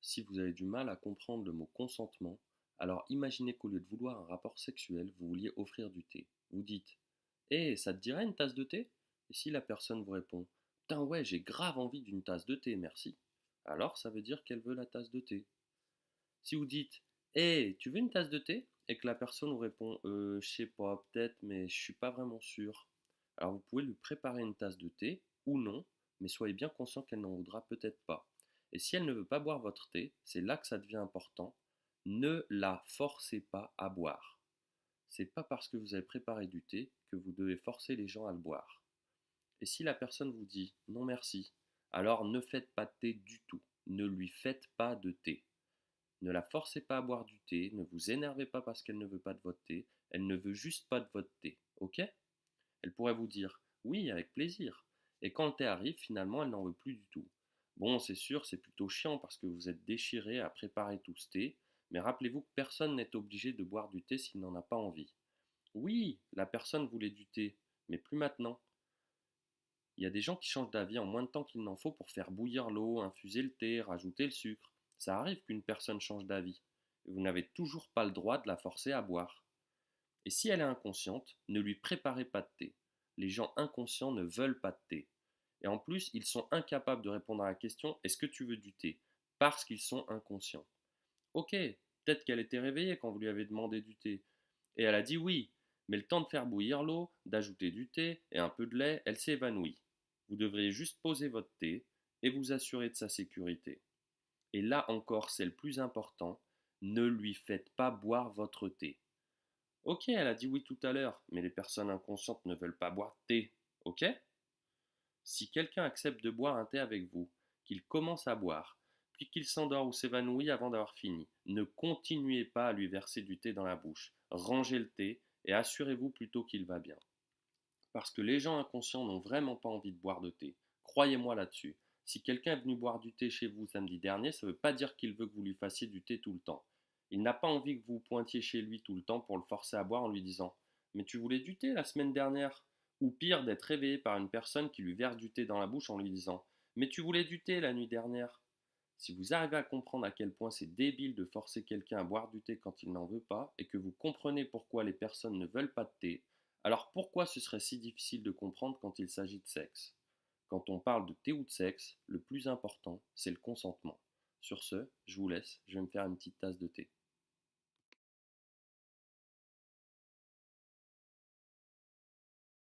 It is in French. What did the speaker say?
Si vous avez du mal à comprendre le mot consentement, alors imaginez qu'au lieu de vouloir un rapport sexuel, vous vouliez offrir du thé. Vous dites: «Eh, ça te dirait une tasse de thé?» Et si la personne vous répond: «Putain, ouais, j'ai grave envie d'une tasse de thé, merci», alors ça veut dire qu'elle veut la tasse de thé. Si vous dites: «Eh, tu veux une tasse de thé?» et que la personne vous répond: je sais pas, peut-être, mais je suis pas vraiment sûr», alors vous pouvez lui préparer une tasse de thé ou non, mais soyez bien conscient qu'elle n'en voudra peut-être pas. Et si elle ne veut pas boire votre thé, c'est là que ça devient important. Ne la forcez pas à boire. C'est pas parce que vous avez préparé du thé que vous devez forcer les gens à le boire. Et si la personne vous dit non merci, alors ne faites pas de thé du tout. Ne lui faites pas de thé. Ne la forcez pas à boire du thé, ne vous énervez pas parce qu'elle ne veut pas de votre thé, elle ne veut juste pas de votre thé, ok? Elle pourrait vous dire oui avec plaisir. Et quand le thé arrive, finalement, elle n'en veut plus du tout. Bon, c'est sûr, c'est plutôt chiant parce que vous êtes déchiré à préparer tout ce thé, mais rappelez-vous que personne n'est obligé de boire du thé s'il n'en a pas envie. Oui, la personne voulait du thé, mais plus maintenant. Il y a des gens qui changent d'avis en moins de temps qu'il n'en faut pour faire bouillir l'eau, infuser le thé, rajouter le sucre. Ça arrive qu'une personne change d'avis. Et vous n'avez toujours pas le droit de la forcer à boire. Et si elle est inconsciente, ne lui préparez pas de thé. Les gens inconscients ne veulent pas de thé. Et en plus, ils sont incapables de répondre à la question: est-ce que tu veux du thé? Parce qu'ils sont inconscients. Ok, peut-être qu'elle était réveillée quand vous lui avez demandé du thé. Et elle a dit oui, mais le temps de faire bouillir l'eau, d'ajouter du thé et un peu de lait, elle s'est évanouie. Vous devriez juste poser votre thé et vous assurer de sa sécurité. Et là encore, c'est le plus important, ne lui faites pas boire votre thé. Ok, elle a dit oui tout à l'heure, mais les personnes inconscientes ne veulent pas boire de thé. Ok? Si quelqu'un accepte de boire un thé avec vous, qu'il commence à boire, puis qu'il s'endort ou s'évanouit avant d'avoir fini, ne continuez pas à lui verser du thé dans la bouche. Rangez le thé et assurez-vous plutôt qu'il va bien. Parce que les gens inconscients n'ont vraiment pas envie de boire de thé. Croyez-moi là-dessus. Si quelqu'un est venu boire du thé chez vous samedi dernier, ça ne veut pas dire qu'il veut que vous lui fassiez du thé tout le temps. Il n'a pas envie que vous pointiez chez lui tout le temps pour le forcer à boire en lui disant: «Mais tu voulais du thé la semaine dernière?» Ou pire, d'être réveillé par une personne qui lui verse du thé dans la bouche en lui disant: «Mais tu voulais du thé la nuit dernière?» Si vous arrivez à comprendre à quel point c'est débile de forcer quelqu'un à boire du thé quand il n'en veut pas, et que vous comprenez pourquoi les personnes ne veulent pas de thé, alors pourquoi ce serait si difficile de comprendre quand il s'agit de sexe? Quand on parle de thé ou de sexe, le plus important, c'est le consentement. Sur ce, je vous laisse, je vais me faire une petite tasse de thé.